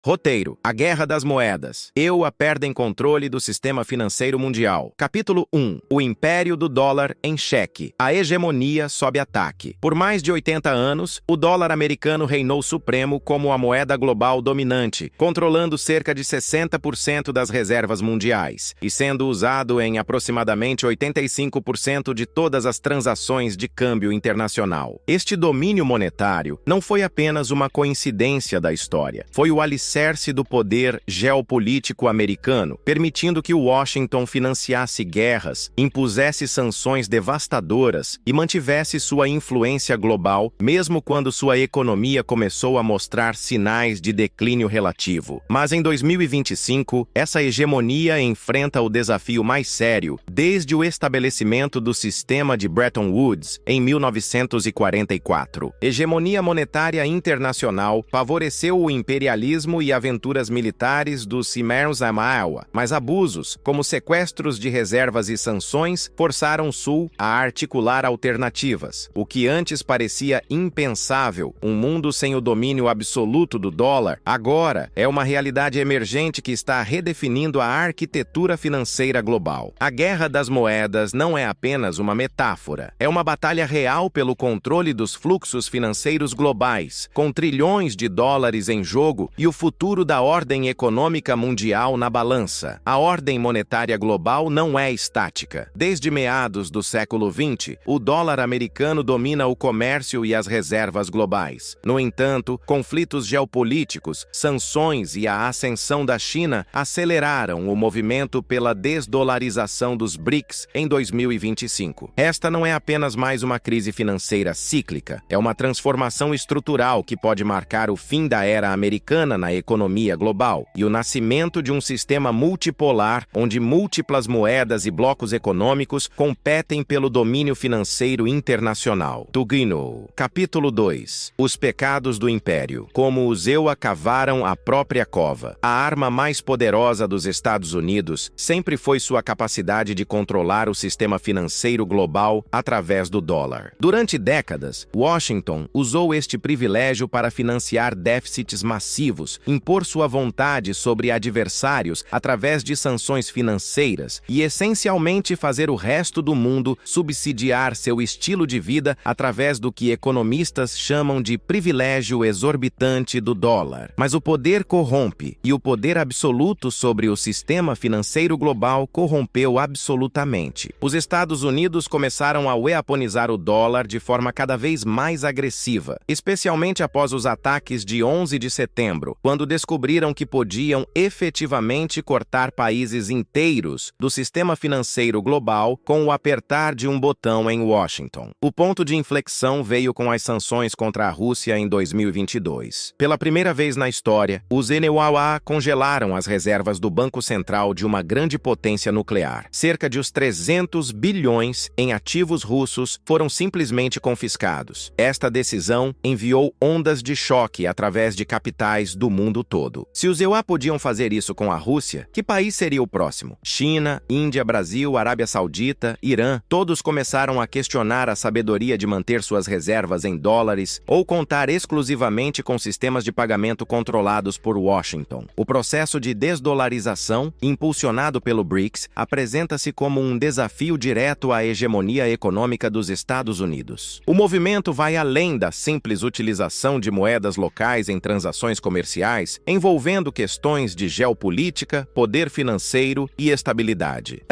Roteiro: A Guerra das Moedas. EUA perdem controle do sistema financeiro mundial. Capítulo 1. O Império do Dólar em xeque. A hegemonia sob ataque. Por mais de 80 anos, o dólar americano reinou supremo como a moeda global dominante, controlando cerca de 60% das reservas mundiais, e sendo usado em aproximadamente 85% de todas as transações de câmbio internacional. Este domínio monetário não foi apenas uma coincidência da história, foi o alicerce do poder geopolítico americano, permitindo que Washington financiasse guerras, impusesse sanções devastadoras e mantivesse sua influência global, mesmo quando sua economia começou a mostrar sinais de declínio relativo. Mas em 2025, essa hegemonia enfrenta o desafio mais sério desde o estabelecimento do sistema de Bretton Woods em 1944. Hegemonia monetária internacional favoreceu o imperialismo e aventuras militares dos Cimeros a Iowa, mas abusos, como sequestros de reservas e sanções, forçaram o Sul a articular alternativas. O que antes parecia impensável, um mundo sem o domínio absoluto do dólar, agora é uma realidade emergente que está redefinindo a arquitetura financeira global. A Guerra das Moedas não é apenas uma metáfora, é uma batalha real pelo controle dos fluxos financeiros globais, com trilhões de dólares em jogo e o futuro da ordem econômica mundial na balança. A ordem monetária global não é estática. Desde meados do século XX, o dólar americano domina o comércio e as reservas globais. No entanto, conflitos geopolíticos, sanções e a ascensão da China aceleraram o movimento pela desdolarização dos BRICS em 2025. Esta não é apenas mais uma crise financeira cíclica, é uma transformação estrutural que pode marcar o fim da era americana na economia global e o nascimento de um sistema multipolar onde múltiplas moedas e blocos econômicos competem pelo domínio financeiro internacional. Tugino. Capítulo 2. Os pecados do Império. Como os EUA cavaram a própria cova. A arma mais poderosa dos Estados Unidos sempre foi sua capacidade de controlar o sistema financeiro global através do dólar. Durante décadas, Washington usou este privilégio para financiar déficits massivos, impor sua vontade sobre adversários através de sanções financeiras e, essencialmente, fazer o resto do mundo subsidiar seu estilo de vida através do que economistas chamam de privilégio exorbitante do dólar. Mas o poder corrompe, e o poder absoluto sobre o sistema financeiro global corrompeu absolutamente. Os Estados Unidos começaram a weaponizar o dólar de forma cada vez mais agressiva, especialmente após os ataques de 11 de setembro, quando descobriram que podiam efetivamente cortar países inteiros do sistema financeiro global com o apertar de um botão em Washington. O ponto de inflexão veio com as sanções contra a Rússia em 2022. Pela primeira vez na história, os EUA congelaram as reservas do Banco Central de uma grande potência nuclear. Cerca de os 300 bilhões em ativos russos foram simplesmente confiscados. Esta decisão enviou ondas de choque através de capitais do mundo todo. Se os EUA podiam fazer isso com a Rússia, que país seria o próximo? China, Índia, Brasil, Arábia Saudita, Irã, todos começaram a questionar a sabedoria de manter suas reservas em dólares ou contar exclusivamente com sistemas de pagamento controlados por Washington. O processo de desdolarização, impulsionado pelo BRICS, apresenta-se como um desafio direto à hegemonia econômica dos Estados Unidos. O movimento vai além da simples utilização de moedas locais em transações comerciais, envolvendo questões de geopolítica, poder financeiro e estabilidade.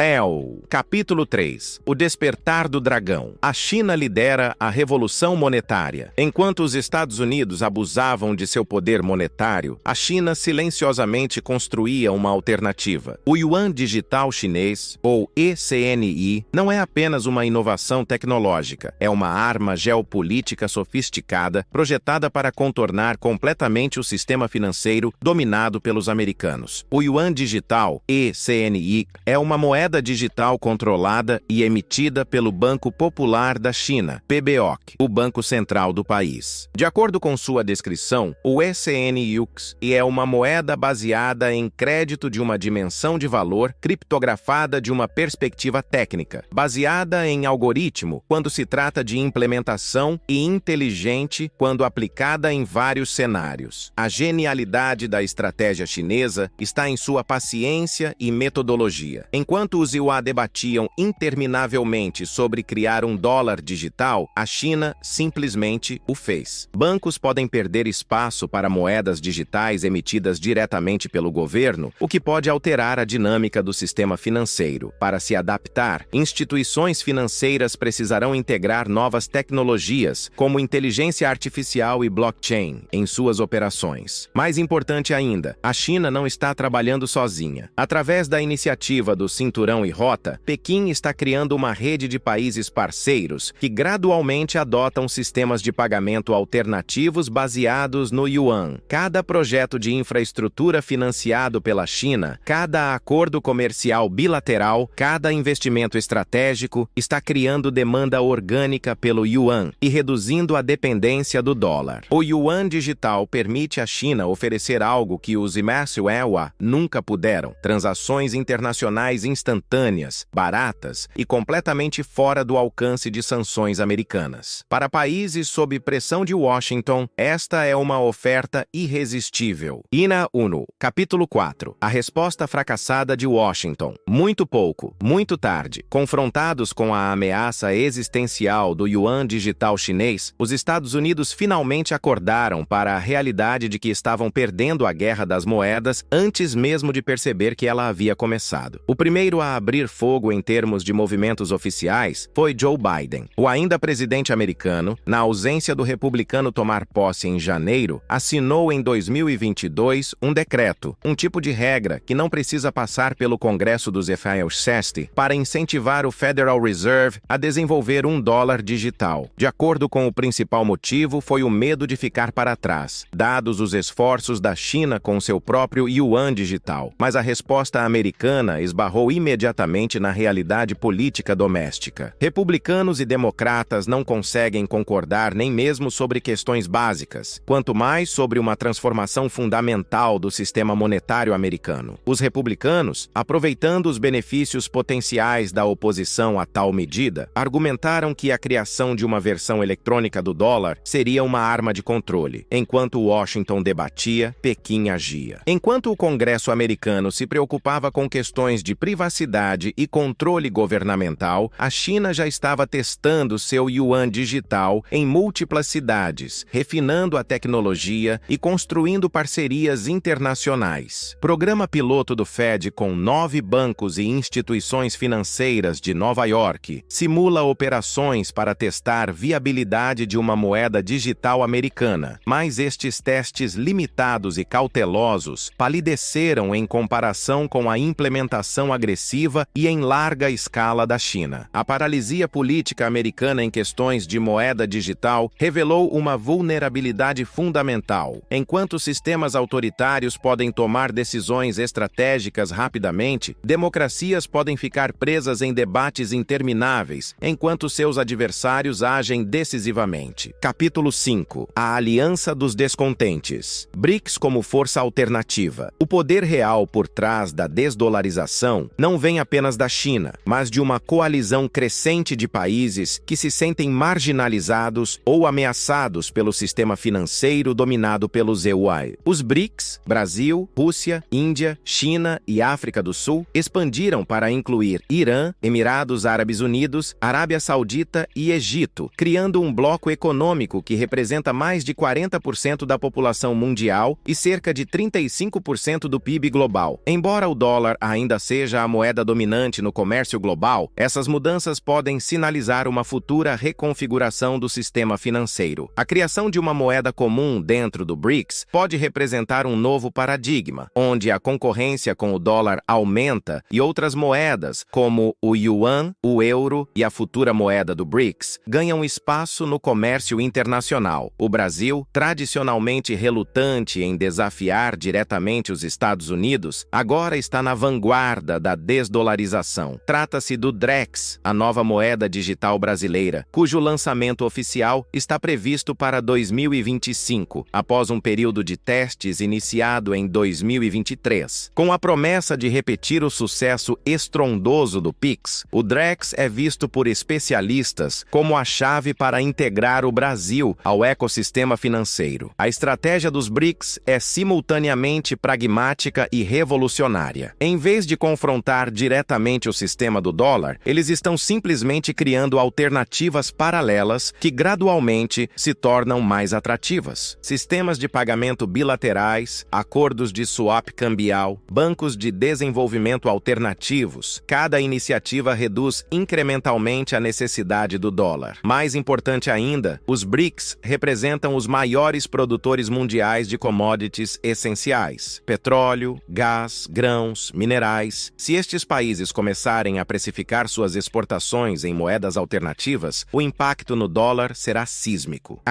Capítulo 3. O despertar do dragão. A China lidera a revolução monetária. Enquanto os Estados Unidos abusavam de seu poder monetário, a China silenciosamente construía uma alternativa. O Yuan Digital Chinês, ou ECNI, não é apenas uma inovação tecnológica, é uma arma geopolítica sofisticada projetada para contornar completamente o sistema financeiro dominado pelos americanos. O Yuan Digital, ECNI, é uma moeda digital controlada e emitida pelo Banco Popular da China, PBOC, o banco central do país. De acordo com sua descrição, o ECNIUX é uma moeda baseada em crédito de uma dimensão de valor criptografada de uma perspectiva técnica, baseada em algoritmo quando se trata de implementação e inteligente quando aplicada em vários cenários. A genialidade genialidade da estratégia chinesa está em sua paciência e metodologia. Enquanto os yuan debatiam interminavelmente sobre criar um dólar digital, a China simplesmente o fez. Bancos podem perder espaço para moedas digitais emitidas diretamente pelo governo, o que pode alterar a dinâmica do sistema financeiro. Para se adaptar, instituições financeiras precisarão integrar novas tecnologias, como inteligência artificial e blockchain, em suas operações. Mais importante ainda, a China não está trabalhando sozinha. Através da iniciativa do Cinturão e Rota, Pequim está criando uma rede de países parceiros que gradualmente adotam sistemas de pagamento alternativos baseados no yuan. Cada projeto de infraestrutura financiado pela China, cada acordo comercial bilateral, cada investimento estratégico está criando demanda orgânica pelo yuan e reduzindo a dependência do dólar. O yuan digital permite à China oferecer algo que os Imasuewa nunca puderam: transações internacionais instantâneas, baratas e completamente fora do alcance de sanções americanas. Para países sob pressão de Washington, esta é uma oferta irresistível. Ina Uno, capítulo 4. A resposta fracassada de Washington. Muito pouco, muito tarde. Confrontados com a ameaça existencial do yuan digital chinês, os Estados Unidos finalmente acordaram para a realidade de que estavam perdendo a guerra das moedas antes mesmo de perceber que ela havia começado. O primeiro a abrir fogo em termos de movimentos oficiais foi Joe Biden. O ainda presidente americano, na ausência do republicano tomar posse em janeiro, assinou em 2022 um decreto, um tipo de regra que não precisa passar pelo Congresso dos FAST para incentivar o Federal Reserve a desenvolver um dólar digital. De acordo com o principal motivo, foi o medo de ficar para trás, dados os esforços da China com seu próprio yuan digital. Mas a resposta americana esbarrou imediatamente na realidade política doméstica. Republicanos e democratas não conseguem concordar nem mesmo sobre questões básicas, quanto mais sobre uma transformação fundamental do sistema monetário americano. Os republicanos, aproveitando os benefícios potenciais da oposição a tal medida, argumentaram que a criação de uma versão eletrônica do dólar seria uma arma de controle. Enquanto Washington debatia, Pequim agia. Enquanto o Congresso americano se preocupava com questões de privacidade e controle governamental, a China já estava testando seu yuan digital em múltiplas cidades, refinando a tecnologia e construindo parcerias internacionais. Programa piloto do Fed com 9 bancos e instituições financeiras de Nova York simula operações para testar viabilidade de uma moeda digital americana, mas estes testes limitados e cautelosos palideceram em comparação com a implementação agressiva e em larga escala da China. A paralisia política americana em questões de moeda digital revelou uma vulnerabilidade fundamental. Enquanto sistemas autoritários podem tomar decisões estratégicas rapidamente, democracias podem ficar presas em debates intermináveis, enquanto seus adversários agem decisivamente. Capítulo 5. A Aliança dos Descontentes. BRICS como força alternativa. O poder real por trás da desdolarização não vem apenas da China, mas de uma coalizão crescente de países que se sentem marginalizados ou ameaçados pelo sistema financeiro dominado pelos EUA. Os BRICS, Brasil, Rússia, Índia, China e África do Sul, expandiram para incluir Irã, Emirados Árabes Unidos, Arábia Saudita e Egito, criando um bloco econômico que representa mais de 40% da população mundial e cerca de 35% do PIB global. Embora o dólar ainda seja a moeda dominante no comércio global, essas mudanças podem sinalizar uma futura reconfiguração do sistema financeiro. A criação de uma moeda comum dentro do BRICS pode representar um novo paradigma, onde a concorrência com o dólar aumenta e outras moedas, como o yuan, o euro e a futura moeda do BRICS, ganham espaço no comércio internacional. O Brasil, tradicionalmente relutante em desafiar diretamente os Estados Unidos, agora está na vanguarda da desdolarização. Trata-se do DREX, a nova moeda digital brasileira, cujo lançamento oficial está previsto para 2025, após um período de testes iniciado em 2023. Com a promessa de repetir o sucesso estrondoso do Pix, o DREX é visto por especialistas como a chave para integrar o Brasil ao ecossistema financeiro. A estratégia dos BRICS BRICS é simultaneamente pragmática e revolucionária. Em vez de confrontar diretamente o sistema do dólar, eles estão simplesmente criando alternativas paralelas que gradualmente se tornam mais atrativas. Sistemas de pagamento bilaterais, acordos de swap cambial, bancos de desenvolvimento alternativos. Cada iniciativa reduz incrementalmente a necessidade do dólar. Mais importante ainda, os BRICS representam os maiores produtores mundiais de commodities essenciais: petróleo, gás, grãos, minerais. Se estes países começarem a precificar suas exportações em moedas alternativas, o impacto no dólar será sísmico.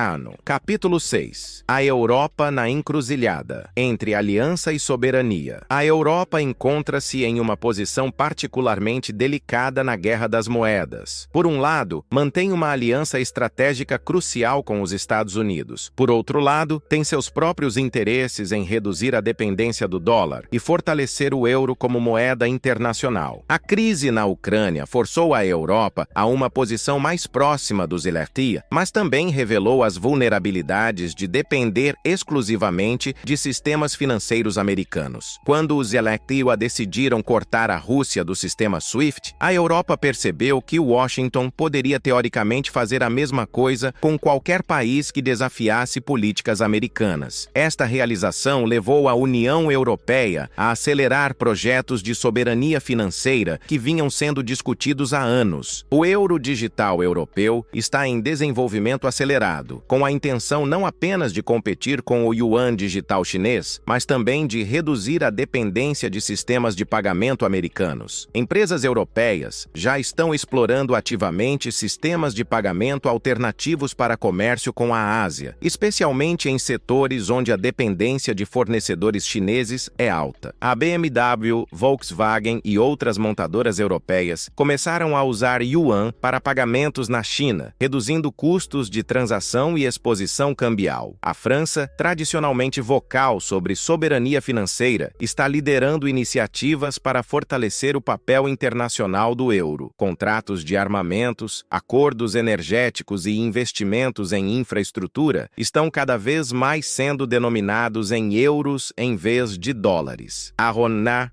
Capítulo 6. A Europa na encruzilhada, entre aliança e soberania. A Europa encontra-se em uma posição particularmente delicada na guerra das moedas. Por um lado, mantém uma aliança estratégica crucial com os Estados Unidos. Por outro lado, tem seus próprios interesses em reduzir a dependência do dólar e fortalecer o euro como moeda internacional. A crise na Ucrânia forçou a Europa a uma posição mais próxima dos Zelertia, mas também revelou as vulnerabilidades de depender exclusivamente de sistemas financeiros americanos. Quando os Zelertia decidiram cortar a Rússia do sistema SWIFT, a Europa percebeu que Washington poderia teoricamente fazer a mesma coisa com qualquer país que desafiasse políticas americanas. Esta realização levou a União Europeia a acelerar projetos de soberania financeira que vinham sendo discutidos há anos. O euro digital europeu está em desenvolvimento acelerado, com a intenção não apenas de competir com o yuan digital chinês, mas também de reduzir a dependência de sistemas de pagamento americanos. Empresas europeias já estão explorando ativamente sistemas de pagamento alternativos para comércio com a Ásia, especialmente em setores onde a dependência de fornecedores chineses é alta. A BMW, Volkswagen e outras montadoras europeias começaram a usar yuan para pagamentos na China, reduzindo custos de transação e exposição cambial. A França, tradicionalmente vocal sobre soberania financeira, está liderando iniciativas para fortalecer o papel internacional do euro. Contratos de armamentos, acordos energéticos e investimentos em infraestrutura estão cada vez mais sendo denominados em euros em vez de dólares.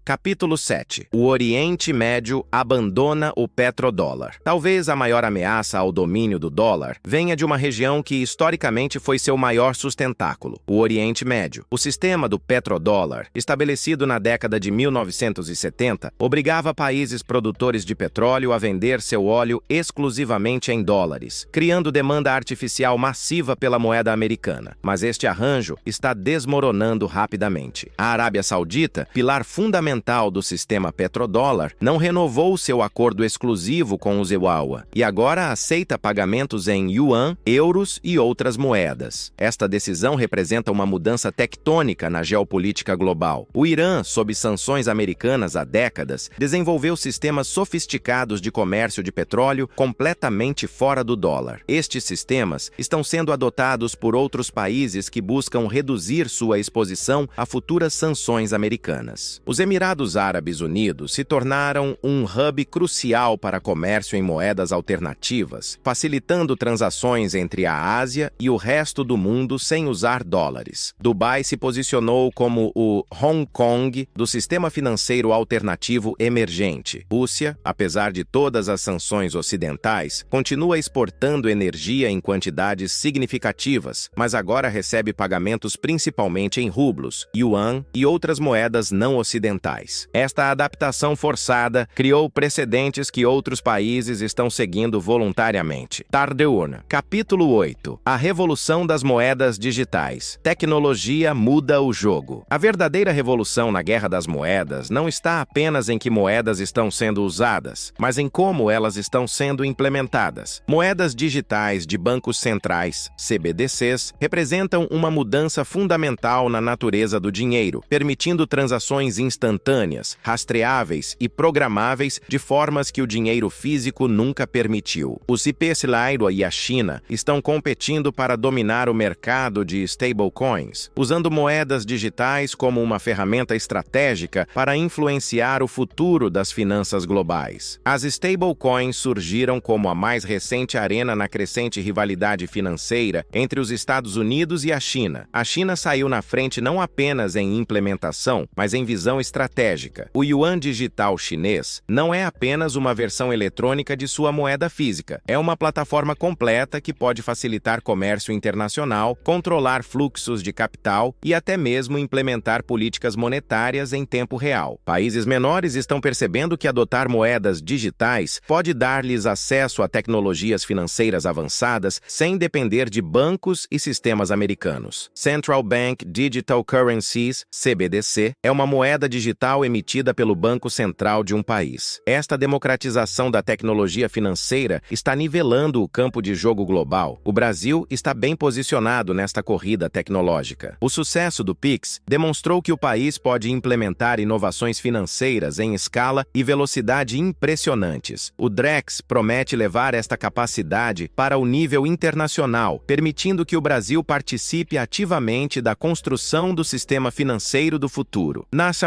Capítulo 7. O Oriente Médio abandona o petrodólar. Talvez a maior ameaça ao domínio do dólar venha de uma região que historicamente foi seu maior sustentáculo, o Oriente Médio. O sistema do petrodólar, estabelecido na década de 1970, obrigava países produtores de petróleo a vender seu óleo exclusivamente em dólares, criando demanda artificial massiva pela moeda americana. Mas este arranjo está desmoronando rapidamente. A Arábia Saudita, pilar fundamental do sistema petrodólar, não renovou seu acordo exclusivo com os EUAWA e agora aceita pagamentos em yuan, euros e outras moedas. Esta decisão representa uma mudança tectônica na geopolítica global. O Irã, sob sanções americanas há décadas, desenvolveu sistemas sofisticados de comércio de petróleo completamente fora do dólar. Estes sistemas estão sendo adotados por outros países que buscam reduzir sua exposição a futuras sanções americanas. Os Emirados Árabes Unidos se tornaram um hub crucial para comércio em moedas alternativas, facilitando transações entre a Ásia e o resto do mundo sem usar dólares. Dubai se posicionou como o Hong Kong do sistema financeiro alternativo emergente. Rússia, apesar de todas as sanções ocidentais, continua exportando energia em quantidades significativas, mas agora recebe pagamentos principalmente em rublos, yuan e outras moedas não ocidentais. Esta adaptação forçada criou precedentes que outros países estão seguindo voluntariamente. Tardeurna. Capítulo 8. A revolução das moedas digitais. Tecnologia muda o jogo. A verdadeira revolução na guerra das moedas não está apenas em que moedas estão sendo usadas, mas em como elas estão sendo implementadas. Moedas digitais de bancos centrais, CBDCs, representam uma mudança fundamental na natureza do dinheiro, permitindo transações instantâneas, rastreáveis e programáveis de formas que o dinheiro físico nunca permitiu. Os IPSLAIRO e a China estão competindo para dominar o mercado de stablecoins, usando moedas digitais como uma ferramenta estratégica para influenciar o futuro das finanças globais. As stablecoins surgiram como a mais recente arena na crescente rivalidade financeira entre os Estados Unidos e a China. A China saiu na frente não apenas em implementação, mas em visão estratégica. O yuan digital chinês não é apenas uma versão eletrônica de sua moeda física. É uma plataforma completa que pode facilitar comércio internacional, controlar fluxos de capital e até mesmo implementar políticas monetárias em tempo real. Países menores estão percebendo que adotar moedas digitais pode dar-lhes acesso a tecnologias financeiras avançadas sem depender de bancos e sistemas americanos. Central Bank Digital Currencies, CBDC, é uma moeda digital emitida pelo Banco Central de um país. Esta democratização da tecnologia financeira está nivelando o campo de jogo global. O Brasil está bem posicionado nesta corrida tecnológica. O sucesso do Pix demonstrou que o país pode implementar inovações financeiras em escala e velocidade impressionantes. O Drex promete levar esta capacidade para o nível internacional, permitindo que o Brasil participe ativamente da construção do sistema financeiro do futuro. Nascimento,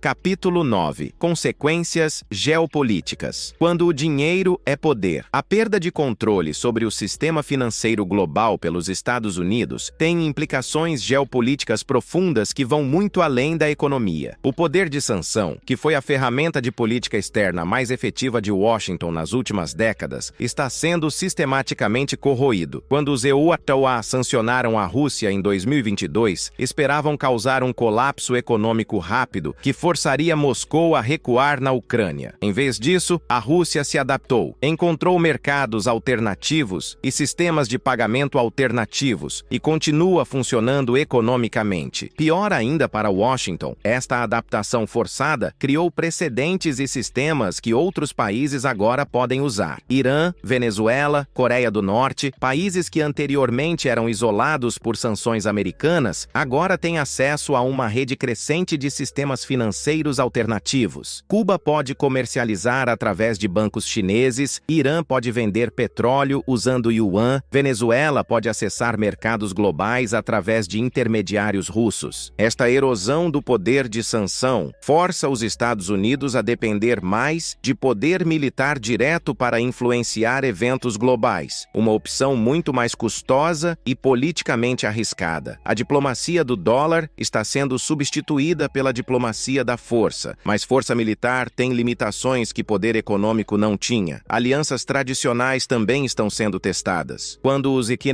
capítulo 9. Consequências geopolíticas. Quando o dinheiro é poder. A perda de controle sobre o sistema financeiro global pelos Estados Unidos tem implicações geopolíticas profundas que vão muito além da economia. O poder de sanção, que foi a ferramenta de política externa mais efetiva de Washington nas últimas décadas, está sendo sistematicamente corroído. Quando os EUA sancionaram a Rússia em 2022, esperavam causar um colapso econômico rápido que forçaria Moscou a recuar na Ucrânia. Em vez disso, a Rússia se adaptou, encontrou mercados alternativos e sistemas de pagamento alternativos e continua funcionando economicamente. Pior ainda para Washington, esta adaptação forçada criou precedentes e sistemas que outros países agora podem usar. Irã, Venezuela, Coreia do Norte, países que anteriormente eram isolados por sanções americanas, agora têm acesso a uma rede crescente de sistemas financeiros alternativos. Cuba pode comercializar através de bancos chineses, Irã pode vender petróleo usando yuan, Venezuela pode acessar mercados globais através de intermediários russos. Esta erosão do poder de sanção força os Estados Unidos a depender mais de poder militar direto para influenciar eventos globais, uma opção muito mais custosa e politicamente arriscada. A diplomacia do dólar está sendo substituída pela diplomacia da força, mas força militar tem limitações que poder econômico não tinha. Alianças tradicionais também estão sendo testadas. Quando os economias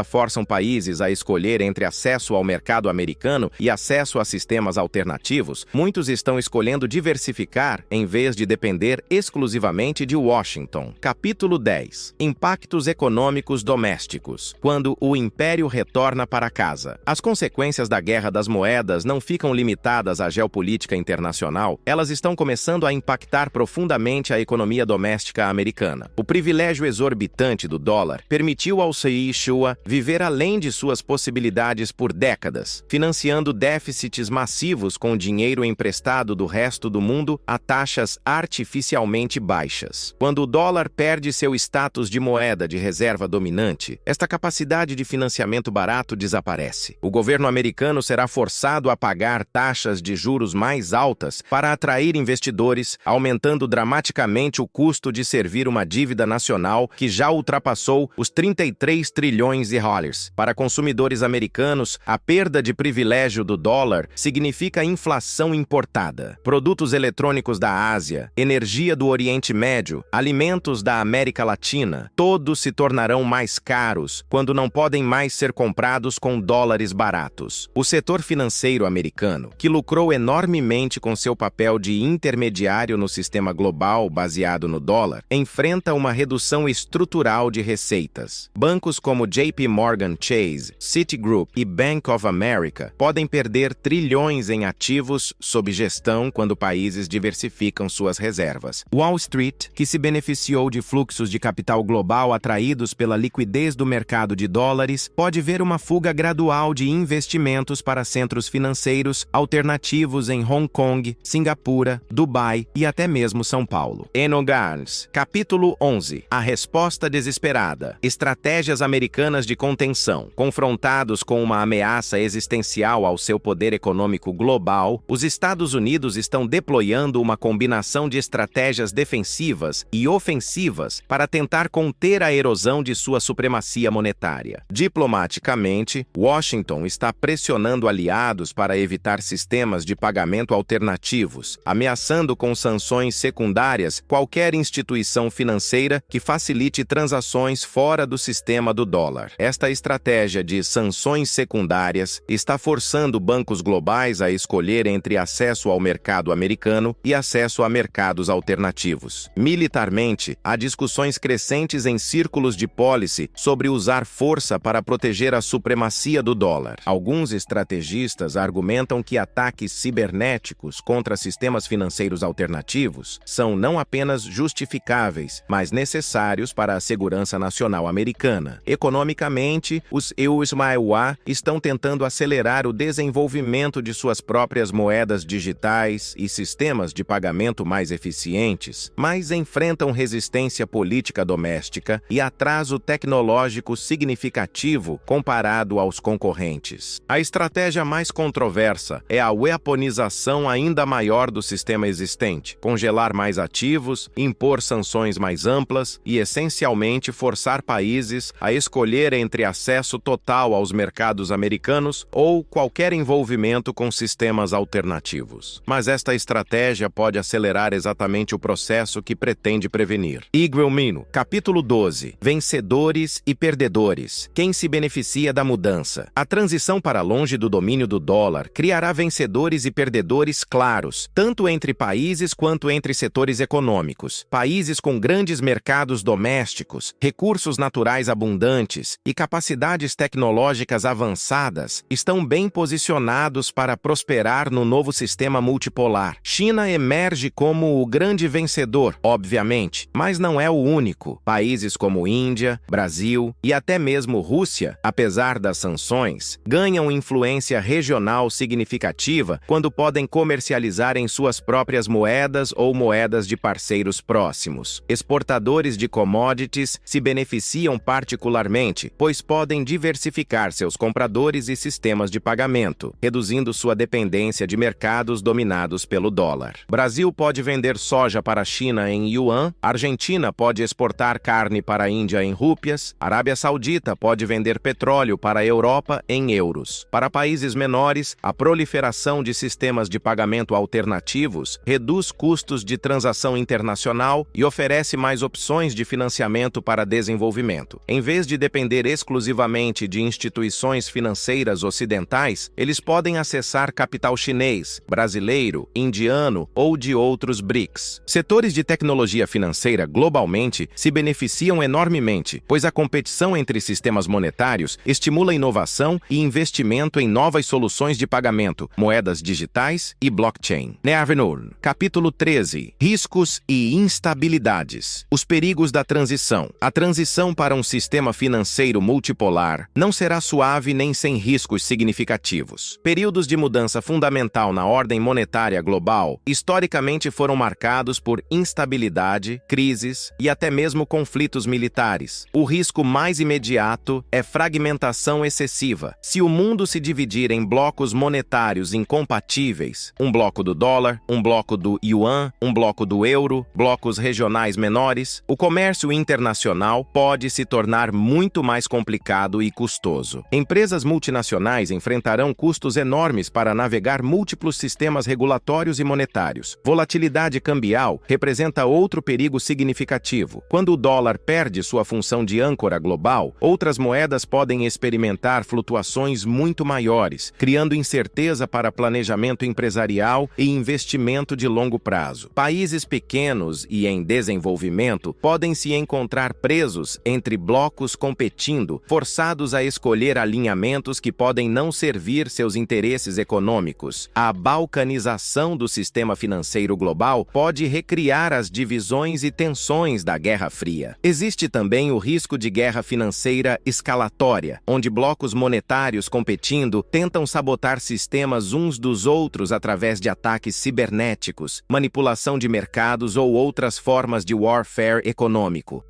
forçam países a escolher entre acesso ao mercado americano e acesso a sistemas alternativos, muitos estão escolhendo diversificar em vez de depender exclusivamente de Washington. Capítulo 10. Impactos econômicos domésticos. Quando o império retorna para casa. As consequências da Guerra das Moedas não ficam limitadas à geopolítica internacional, elas estão começando a impactar profundamente a economia doméstica americana. O privilégio exorbitante do dólar permitiu ao Shua viver além de suas possibilidades por décadas, financiando déficits massivos com dinheiro emprestado do resto do mundo a taxas artificialmente baixas. Quando o dólar perde seu status de moeda de reserva dominante, esta capacidade de financiamento barato desaparece. O governo americano será forçado a pagar taxas de juros mais altas para atrair investidores, aumentando dramaticamente o custo de servir uma dívida nacional que já ultrapassou os 33 trilhões de dólares. Para consumidores americanos, a perda de privilégio do dólar significa inflação importada. Produtos eletrônicos da Ásia, energia do Oriente Médio, alimentos da América Latina, todos se tornarão mais caros quando não podem mais ser comprados com dólares baratos. O setor financeiro americano, que lucrou enormemente com seu papel de intermediário no sistema global baseado no dólar, enfrenta uma redução estrutural de receitas. Bancos como JP Morgan Chase, Citigroup e Bank of America podem perder trilhões em ativos sob gestão quando países diversificam suas reservas. Wall Street, que se beneficiou de fluxos de capital global atraídos pela liquidez do mercado de dólares, pode ver uma fuga gradual de investimentos para centros financeiros alternativos em Hong Kong, Singapura, Dubai e até mesmo São Paulo. Enogars, capítulo 11. A resposta desesperada. Estratégias americanas de contenção. Confrontados com uma ameaça existencial ao seu poder econômico global, os Estados Unidos estão deployando uma combinação de estratégias defensivas e ofensivas para tentar conter a erosão de sua supremacia monetária. Diplomaticamente, Washington Washington está pressionando aliados para evitar sistemas de pagamento alternativos, ameaçando com sanções secundárias qualquer instituição financeira que facilite transações fora do sistema do dólar. Esta estratégia de sanções secundárias está forçando bancos globais a escolher entre acesso ao mercado americano e acesso a mercados alternativos. Militarmente, há discussões crescentes em círculos de policy sobre usar força para proteger a supremacia do dólar. Alguns estrategistas argumentam que ataques cibernéticos contra sistemas financeiros alternativos são não apenas justificáveis, mas necessários para a segurança nacional americana. Economicamente, os EUSMAEUA estão tentando acelerar o desenvolvimento de suas próprias moedas digitais e sistemas de pagamento mais eficientes, mas enfrentam resistência política doméstica e atraso tecnológico significativo comparado aos concorrentes. A estratégia mais controversa é a weaponização ainda maior do sistema existente, congelar mais ativos, impor sanções mais amplas e, essencialmente, forçar países a escolher entre acesso total aos mercados americanos ou qualquer envolvimento com sistemas alternativos. Mas esta estratégia pode acelerar exatamente o processo que pretende prevenir. Iguelmino, capítulo 12. Vencedores e perdedores. Quem se beneficia da mudança? A transição para longe do domínio do dólar criará vencedores e perdedores claros, tanto entre países quanto entre setores econômicos. Países com grandes mercados domésticos, recursos naturais abundantes e capacidades tecnológicas avançadas estão bem posicionados para prosperar no novo sistema multipolar. China emerge como o grande vencedor, obviamente, mas não é o único. Países como Índia, Brasil e até mesmo Rússia, apesar das sanções, ganham influência regional significativa quando podem comercializar em suas próprias moedas ou moedas de parceiros próximos. Exportadores de commodities se beneficiam particularmente, pois podem diversificar seus compradores e sistemas de pagamento, reduzindo sua dependência de mercados dominados pelo dólar. Brasil pode vender soja para a China em yuan, Argentina pode exportar carne para a Índia em rúpias, Arábia Saudita pode vender petróleo para a Europa em euros. Para países menores, a proliferação de sistemas de pagamento alternativos reduz custos de transação internacional e oferece mais opções de financiamento para desenvolvimento. Em vez de depender exclusivamente de instituições financeiras ocidentais, eles podem acessar capital chinês, brasileiro, indiano ou de outros BRICS. Setores de tecnologia financeira globalmente se beneficiam enormemente, pois a competição entre sistemas monetários estimula inovação e investimento em novas soluções de pagamento, moedas digitais e blockchain. Neavenur, capítulo 13. Riscos e instabilidades. Os perigos da transição. A transição para um sistema financeiro multipolar não será suave nem sem riscos significativos. Períodos de mudança fundamental na ordem monetária global historicamente foram marcados por instabilidade, crises e até mesmo conflitos militares. O risco mais imediato é fragmentação excessiva. Se o mundo se dividir em blocos monetários incompatíveis, um bloco do dólar, um bloco do yuan, um bloco do euro, blocos regionais menores, o comércio internacional pode se tornar muito mais complicado e custoso. Empresas multinacionais enfrentarão custos enormes para navegar múltiplos sistemas regulatórios e monetários. Volatilidade cambial representa outro perigo significativo. Quando o dólar perde sua função de âncora global, outras moedas podem experimentar flutuações muito maiores, criando incerteza para planejamento empresarial e investimento de longo prazo. Países pequenos e em desenvolvimento podem se encontrar presos entre blocos competindo, forçados a escolher alinhamentos que podem não servir seus interesses econômicos. A balcanização do sistema financeiro global pode recriar as divisões e tensões da Guerra Fria. Existe também o risco de guerra financeira escalatória, onde blocos monetários competindo tentam sabotar sistemas uns dos outros através de ataques cibernéticos, manipulação de mercados ou outras formas de warfare econômico.